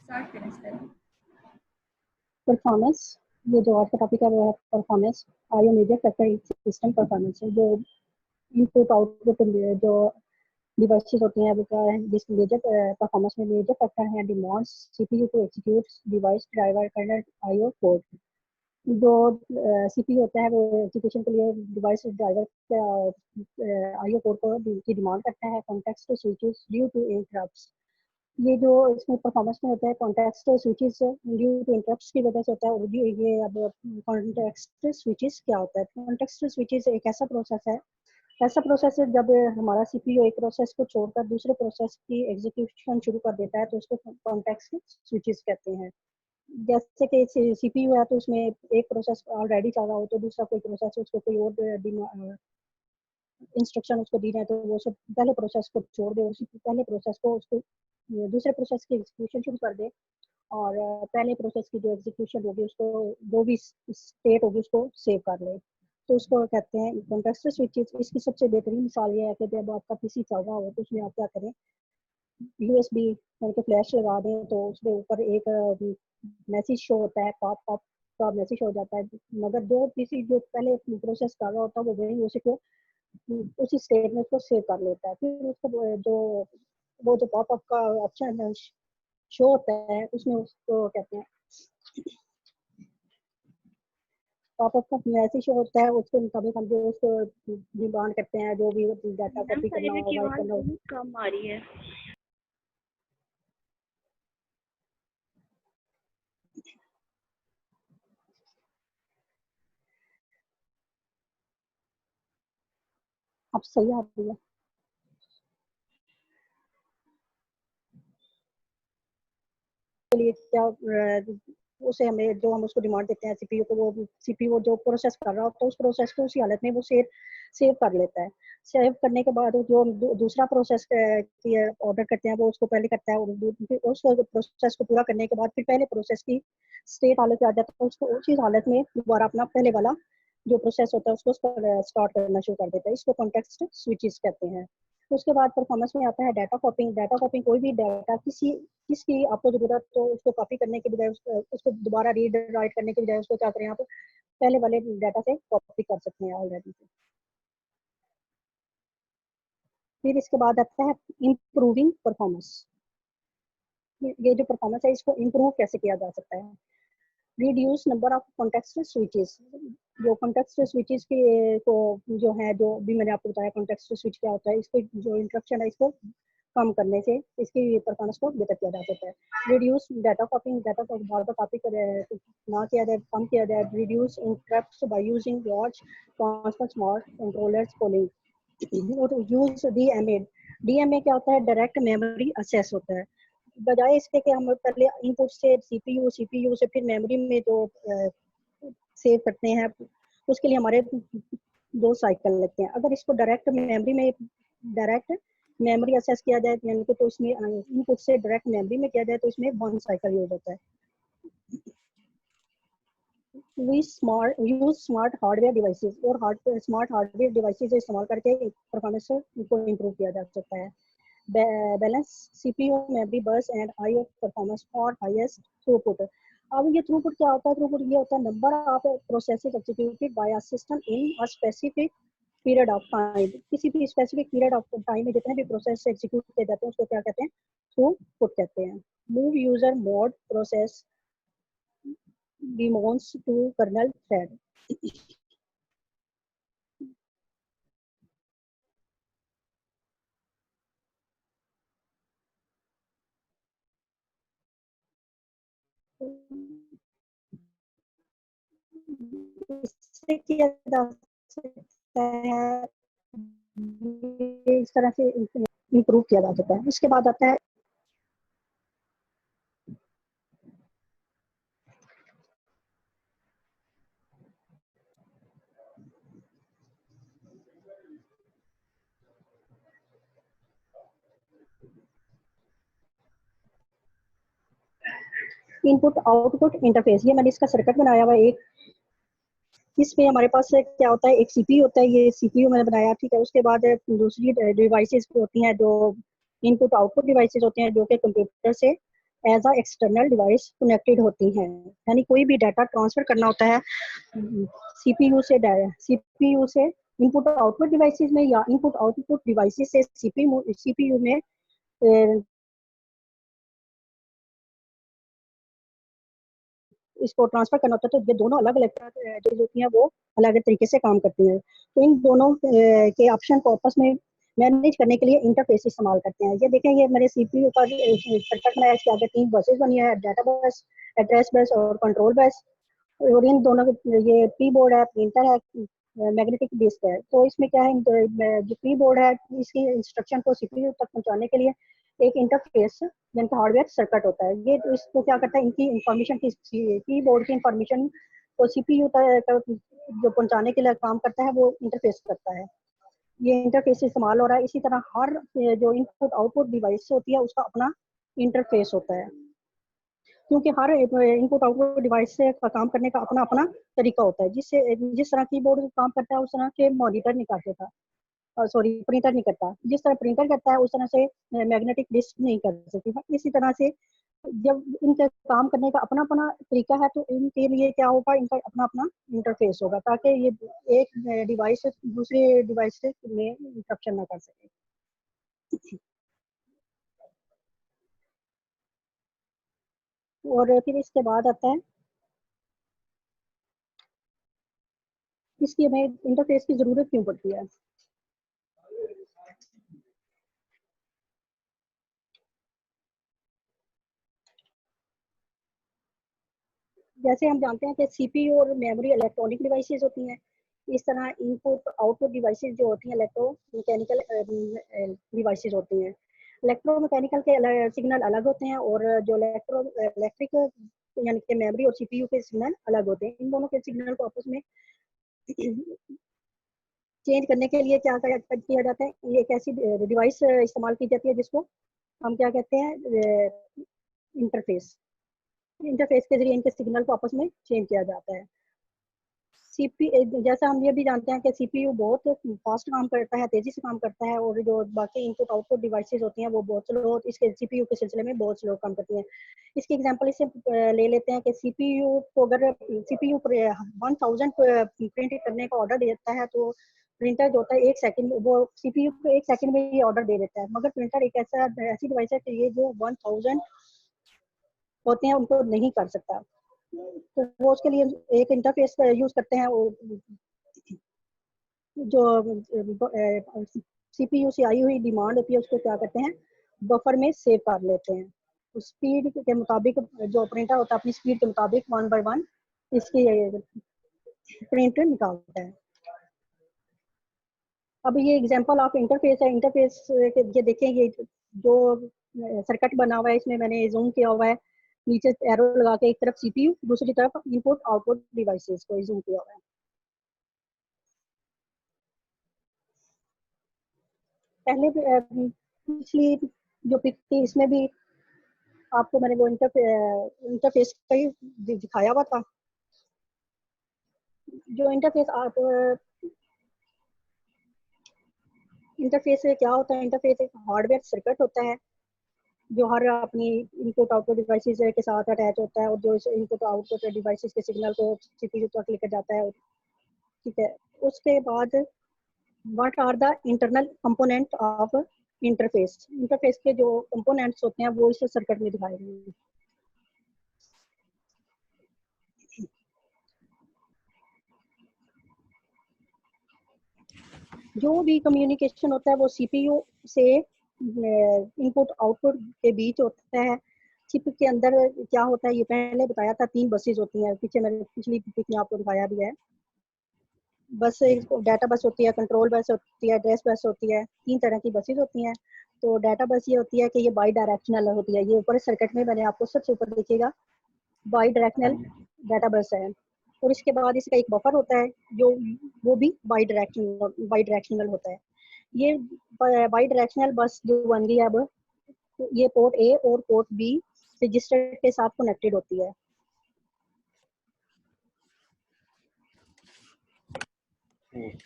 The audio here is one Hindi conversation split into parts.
स्टार्ट करें सर। परफॉर्मेंस, ये जो आज का टॉपिक है वो है performance. IO major factor system performance है। जो इनपुट आउटपुट जो डिवाइसेस होती हैं वो क्या है, जिस मेजर परफॉर्मेंस में मेजर फैक्टर है demands CPU to execute device driver kernel IO code. जो सीपीयू होता है वो एग्जीक्यूशन के लिए डिवाइस ड्राइवर आईओ कोड को की डिमांड करता है। Context switches due to interrupts, ये जो इसमें परफॉर्मेंस में होता है context switches due to interrupts की वजह से होता है। और ये अब कॉन्टेक्स्ट स्विचेस क्या होता है? कॉन्टेक्स्ट स्विचेस एक ऐसा प्रोसेस है जब हमारा सीपीयू एक प्रोसेस को छोड़कर दूसरे प्रोसेस की एग्जीक्यूशन शुरू कर देता है तो उसको कॉन्टेक्स्ट स्विचेस कहते हैं। जैसे कि सीपीयू है तो उसमें एक प्रोसेस ऑलरेडी चल रहा हो तो दूसरा कोई प्रोसेस उसको कोई और इंस्ट्रक्शन उसको दी जाए तो वो सब पहले प्रोसेस को छोड़ दे और उसी पहले प्रोसेस को उसको दूसरे प्रोसेस की एग्जीक्यूशन शुरू कर दे। और पहले प्रोसेस की जो एग्जीक्यूशन होगी उसको जो भी स्टेट होगी उसको सेव कर ले, तो उसको कहते हैं कॉन्टेक्स्ट स्विचेस। इसकी सबसे बेहतरीन मिसाल ये है कि जब आपका पीसी चल रहा हो तो उसमें आप क्या करें, यूएसबी करके फ्लैश लगा दें तो उसके ऊपर एक मैसेज शो होता है, पॉप पॉप का मैसेज हो जाता है। मगर जो पीसी जो पहले प्रोसेस कर रहा होता है वो वही उसी को उसी स्टेट में उसको सेव कर लेता है। फिर उसको जो पॉपअप का ऑप्शन शो होता है उसमें उसको कहते हैं पॉपअप का मैसेज शो होता है, उसके मुताबिक हम जो उसको डिमांड करते हैं जो भी डाटा कॉपी करना हो राइट करना हो। कम आ रही है। अब सही आ रही है? के लिए क्या उसे हमें जो हम उसको डिमांड देते हैं सीपीयू को, वो सीपीयू जो प्रोसेस कर रहा होता है उस प्रोसेस को उसी हालत में वो सेव कर लेता है। सेव करने के बाद जो दूसरा प्रोसेस की ऑर्डर करते हैं वो उसको पहले करता है और उस प्रोसेस को पूरा करने के बाद फिर पहले प्रोसेस की स्टेट हालत आ जाता है, उसको उसी हालत में दोबारा अपना पहले वाला जो प्रोसेस होता है उसको स्टार्ट करना शुरू कर देता है। इसको कॉन्टेक्स्ट स्विचेस कहते हैं। उसके बाद परफॉर्मेंस में आता है डाटा कॉपिंग। डाटा कॉपिंग कोई भी डाटा किसकी आपको जरूरत तो उसको कॉपी करने के बजाय उसको दोबारा रीड राइट करने के बजाय उसको क्या करें आप पहले वाले डाटा से कॉपी कर सकते हैं ऑलरेडी से। फिर इसके बाद आता है इम्प्रूविंग परफॉर्मेंस। ये जो परफॉर्मेंस है इसको इम्प्रूव कैसे किया जा सकता है? Reduce number of context switches. जो कॉन्टेक्स्ट स्विचेस के को जो है जो भी मैंने आपको बताया कॉन्टेक्स्ट स्विच क्या होता है, इसके जो इंटरप्शन है इसको कम करने से इसकी परफॉर्मेंस को बेहतर किया जा सकता है। रिड्यूस डाटा कॉपिंग, डाटा को बार बार कॉपी ना किया जाए, कम किया जाए। Reduce interrupts by using large constant small controllers polling. और यूज डीएमए। डीएमए क्या होता है? डायरेक्ट मेमोरी एक्सेस होता है। बजाय इसके कि हम पहले इनपुट से सीपीयू से फिर मेमोरी में जो सेव करते हैं उसके लिए हमारे 2 साइकिल लगते हैं। अगर इसको डायरेक्ट मेमोरी एक्सेस किया जाए यानी कि तो इसमें इनपुट से डायरेक्ट मेमोरी में किया जाए तो इसमें 1 साइकिल यूज होता है। यूज स्मार्ट हार्डवेयर डिवाइसेस और स्मार्ट हार्डवेयर डिवाइसेस इस्तेमाल करके परफॉर्मेंस को इम्प्रूव किया जा सकता है। बैलेंस सीपीयू मेमोरी बस एंड आईओ परफॉर्मेंस और हाईएस्ट थ्रूपुट। अब ये थ्रूपुट क्या होता है? थ्रूपुट ये होता है number of processes executed by a system in a specific period of time. किसी भी स्पेसिफिक पीरियड ऑफ टाइम में जितने भी प्रोसेस एग्जीक्यूट किए जाते हैं उसको क्या कहते हैं? थ्रूपुट कहते हैं। Move user mode process demons to kernel thread। इससे किया जा सकता है, इस तरह से इम्प्रूव किया जा सकता है। इसके बाद आता है इनपुट आउटपुट इंटरफेस। ये मैंने इसका सर्किट बनाया हुआ एक। इसमें हमारे पास क्या होता है, एक सीपीयू होता है, ये सीपीयू मैंने बनाया, ठीक है। उसके बाद दूसरी डिवाइसेस होती हैं जो इनपुट आउटपुट डिवाइसेस होते हैं जो कि कंप्यूटर से as a external device connected होती हैं। यानी कोई भी डाटा ट्रांसफर करना होता है सीपीयू से इनपुट आउटपुट डिवाइसेस में या इनपुट आउटपुट डिवाइसेस से सीपीयू में इसको ट्रांसफर करना होता है। तो ये दोनों अलग अलग जो होती हैं वो अलग अलग तरीके से काम करती हैं। तो इन दोनों के ऑप्शन को आपस में मैनेज करने के लिए इंटरफेस इस्तेमाल करते हैं। ये देखें, ये मेरे सीपीयू का सर्किट बनाया, इसके आगे 3 बसेस बनी है, डाटा बस, एड्रेस बस और कंट्रोल बस। और इन दोनों ये कीबोर्ड है, प्रिंटर है, मैग्नेटिक डिस्क है। तो इसमें क्या है, जो कीबोर्ड है इसकी इंस्ट्रक्शन को सीपीयू तक पहुंचाने के लिए एक इंटरफेस यानी हार्डवेयर सर्किट होता है। ये तो इसको क्या करता है, इनकी इंफॉर्मेशन की कीबोर्ड की इंफॉर्मेशन को सीपीयू तक जो पहुंचाने के लिए काम करता है वो इंटरफेस करता है। ये इंटरफेस इस्तेमाल हो रहा है। इसी तरह हर जो इनपुट आउटपुट डिवाइस होती है उसका अपना इंटरफेस होता है, क्योंकि हर इनपुट आउटपुट डिवाइस से का काम करने का अपना अपना तरीका होता है। जिससे जिस तरह कीबोर्ड काम करता है उस तरह के मॉनिटर नहीं कर सकता, सॉरी प्रिंटर नहीं करता। जिस तरह प्रिंटर करता है उस तरह से मैग्नेटिक डिस्क नहीं कर सकती है। इसी तरह से जब इनके काम करने का अपना अपना तरीका है तो इनके लिए क्या होगा, इनका अपना अपना इंटरफेस होगा, ताकि ये एक डिवाइस से दूसरे डिवाइस में इंटरप्शन ना कर सके। और फिर इसके बाद आता है इसकी हमें इंटरफेस की जरूरत क्यों पड़ती है। जैसे हम जानते हैं कि सीपीयू और मेमोरी इलेक्ट्रॉनिक डिवाइसेस होती हैं, इस तरह इनपुट आउटपुट डिवाइसेस जो होती हैं इलेक्ट्रोमैकेनिकल डिवाइसेस होती हैं। इलेक्ट्रोमैकेनिकल के सिग्नल अलग होते हैं और जो इलेक्ट्रिक यानी कि मेमोरी और सीपीयू के सिग्नल अलग होते हैं। इन दोनों के सिग्नल को आपस में चेंज करने के लिए क्या किया जाता है, ये एक ऐसी डिवाइस इस्तेमाल की जाती है जिसको हम क्या कहते हैं, इंटरफेस। इंटरफेस के जरिए इनके सिग्नल को आपस में चेंज किया जाता है। सीपी जैसा हम ये भी जानते हैं कि सीपीयू बहुत फास्ट काम करता है, तेजी से काम करता है, और जो बाकी इनपुट आउटपुट डिवाइसेस होती हैं वो बहुत स्लो, इसके सीपीयू के सिलसिले में बहुत स्लो काम करती हैं। इसकी एग्जांपल इसे ले लेते हैं कि सीपीयू को अगर सीपीयू 1000 प्रिंट करने का ऑर्डर देता है तो प्रिंटर जो होता है 1 सेकंड, वो सीपीयू को 1 सेकंड में ये ऑर्डर दे देता है। मगर प्रिंटर एक ऐसी डिवाइस है कि ये जो 1000 होते हैं उनको नहीं कर सकता। तो वो उसके लिए एक इंटरफेस का यूज करते हैं, जो सीपीयू से आई हुई डिमांड होती है उसको क्या करते हैं, बफर में सेव कर लेते हैं। उस स्पीड के मुताबिक जो प्रिंटर होता है अपनी स्पीड के मुताबिक 1 बाय 1 इसकी प्रिंट निकालता है। अब ये एग्जांपल ऑफ इंटरफेस है। इंटरफेस ये देखें, ये जो सर्किट बना हुआ है इसमें मैंने जूम किया हुआ है, नीचे एरो लगा के एक तरफ सीपीयू दूसरी तरफ इनपुट आउटपुट डिवाइसेस को जूम किया हुआ है। पहले पिछली जो पिक थी इसमें भी आपको मैंने वो इंटरफेस का ही दिखाया हुआ था। जो इंटरफेस आप इंटरफेस से क्या होता है, इंटरफेस एक हार्डवेयर सर्किट होता है जो हर अपनी इनपुट आउटपुट डिवाइसेस के साथ अटैच होता है, और जो इस इनपुट आउटपुट डिवाइसेस के सिग्नल को सीपीयू तक लेकर जाता है। ठीक है, उसके बाद what are the internal component of interface. Interface के जो कंपोनेंट्स होते हैं वो इस सर्किट में दिखाए गए हैं। जो भी कम्युनिकेशन होता है वो सीपीयू से इनपुट आउटपुट के बीच होता है। चिप के अंदर क्या होता है ये पहले बताया था, 3 बसेस होती हैं, पीछे मैंने पिछली पिक में आपको दिखाया भी है। बस डाटा बस होती है, कंट्रोल बस होती है, एड्रेस बस होती है, 3 तरह की बसेस होती हैं। तो डाटा बस ये होती है कि ये बाई डायरेक्शनल होती है। ये ऊपर सर्किट में मैंने आपको सबसे ऊपर देखिएगा बाई डायरेक्शनल डाटा बस है। और इसके बाद इसका एक बफर होता है जो वो भी बाई डायरेक्शनल होता है। ये बाई डायरेक्शनल बस जो बन गई है अब, ये पोर्ट ए और पोर्ट बी रजिस्टर के साथ कनेक्टेड होती है।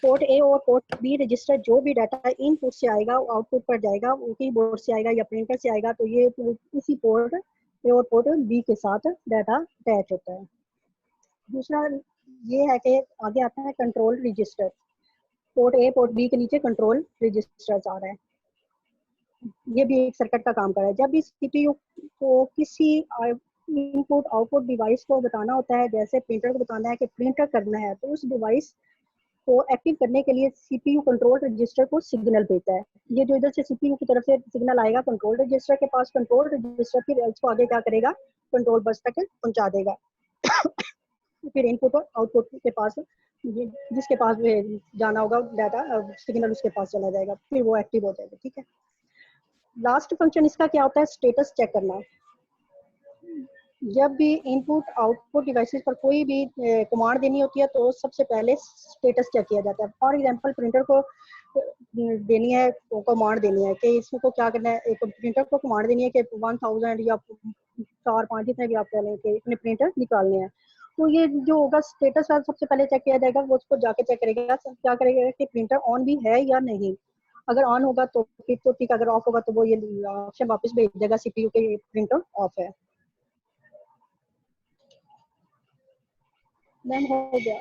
पोर्ट ए और पोर्ट बी रजिस्टर जो भी डाटा इनपुट से आएगा वो आउटपुट पर जाएगा, वो कीबोर्ड से आएगा या प्रिंटर से आएगा, तो ये इसी पोर्ट ए और पोर्ट बी के साथ डाटा अटैच होता है। दूसरा ये है कि आगे आता है control register. Port A port B के नीचे कंट्रोल रजिस्टर आ रहा है। ये भी एक सर्किट का काम कर रहा है। जब भी सीपीयू को किसी इनपुट आउटपुट डिवाइस को बताना होता है, जैसे प्रिंटर को बताना है कि प्रिंटर करना है, तो उस डिवाइस को एक्टिव करने के लिए सीपीयू कंट्रोल रजिस्टर को सिग्नल भेजता है। ये जो इधर से सीपीयू की तरफ से सिग्नल आएगा कंट्रोल रजिस्टर के पास, कंट्रोल रजिस्टर फिर इसको आगे क्या करेगा, कंट्रोल बस तक पहुंचा देगा। फिर इनपुट और आउटपुट के पास, जिसके पास जाना होगा डाटा सिग्नल उसके पास चला जाएगा, फिर वो एक्टिव हो जाएगा। ठीक है। लास्ट फंक्शन इसका क्या होता है, स्टेटस चेक करना। जब भी इनपुट आउटपुट डिवाइसेस पर कोई भी कमांड देनी होती है तो सबसे पहले स्टेटस चेक किया जाता है। फॉर एग्जांपल प्रिंटर को देनी है, कमांड देनी है कि इसको क्या करना है, एक प्रिंटर को कमांड देनी है कि 1000 या 4-5 जितने भी आप कह लें कि इतने प्रिंटर निकालने हैं, तो ये जो होगा स्टेटस वाला सबसे पहले चेक किया जाएगा। वो उसको जाके चेक करेगा, क्या करेगा कि प्रिंटर ऑन भी है या नहीं। अगर ऑन होगा तो फिर तो ठीक, अगर ऑफ होगा तो वो ये ऑप्शन वापस भेज देगा सीपीयू के प्रिंटर ऑफ है। मैम हो गया।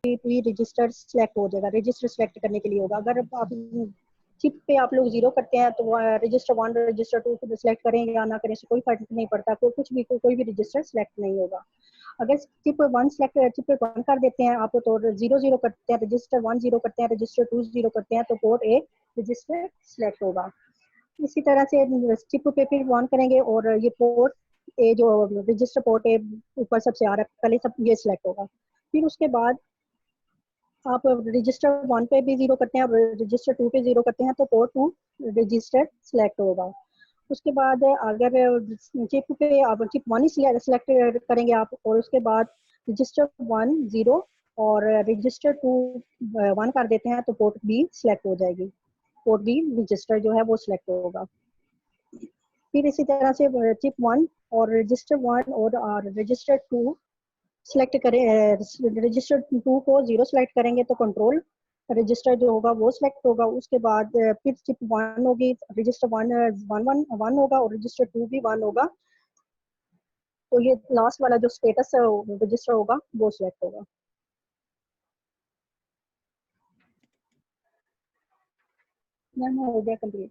रजिस्टर सेलेक्ट हो जाएगा। रजिस्टर सेलेक्ट करने के लिए होगा, अगर आप चिप पे आप लोग 0 करते हैं तो रजिस्टर 1 रजिस्टर 2 सेलेक्ट करें या ना करें, कोई फर्क नहीं पड़ता, कुछ भी कोई भी रजिस्टर सेलेक्ट नहीं होगा। अगर चिप 1 सेलेक्ट, चिप 1 कर देते हैं आप तो 0 करते हैं, रजिस्टर 1 0 करते हैं, रजिस्टर 2 0 करते हैं, तो पोर्ट ए रजिस्टर सेलेक्ट होगा। इसी तरह से चिप पे फिर 1 करेंगे और ये पोर्ट ए जो रजिस्टर पोर्ट ए ऊपर सबसे आ रहा है पहले सब ये सिलेक्ट होगा। फिर उसके बाद आप रजिस्टर 1 पे भी 0 करते हैं और रजिस्टर 2 पे 0 करते हैं तो पोर्ट 2 रजिस्टर सेलेक्ट होगा। उसके बाद अगर चिप पे आप चिप 1 ही सिलेक्ट करेंगे आप, और उसके बाद रजिस्टर 1 0 और रजिस्टर 2 1 कर देते हैं तो पोर्ट बी सिलेक्ट हो जाएगी। पोर्ट बी रजिस्टर जो है वो सिलेक्ट होगा। फिर इसी तरह से चिप 1 और रजिस्टर 1 और रजिस्टर 2 सिलेक्ट करें, रजिस्टर 2 को 0 सेलेक्ट करेंगे तो कंट्रोल रजिस्टर जो होगा वो सिलेक्ट होगा। उसके बाद फिर चिप 1 होगी, रजिस्टर 1 1 होगा और रजिस्टर 2 भी 1 होगा, तो ये लास्ट वाला जो स्टेटस रजिस्टर होगा वो सिलेक्ट होगा। मैम हो गया कंप्लीट।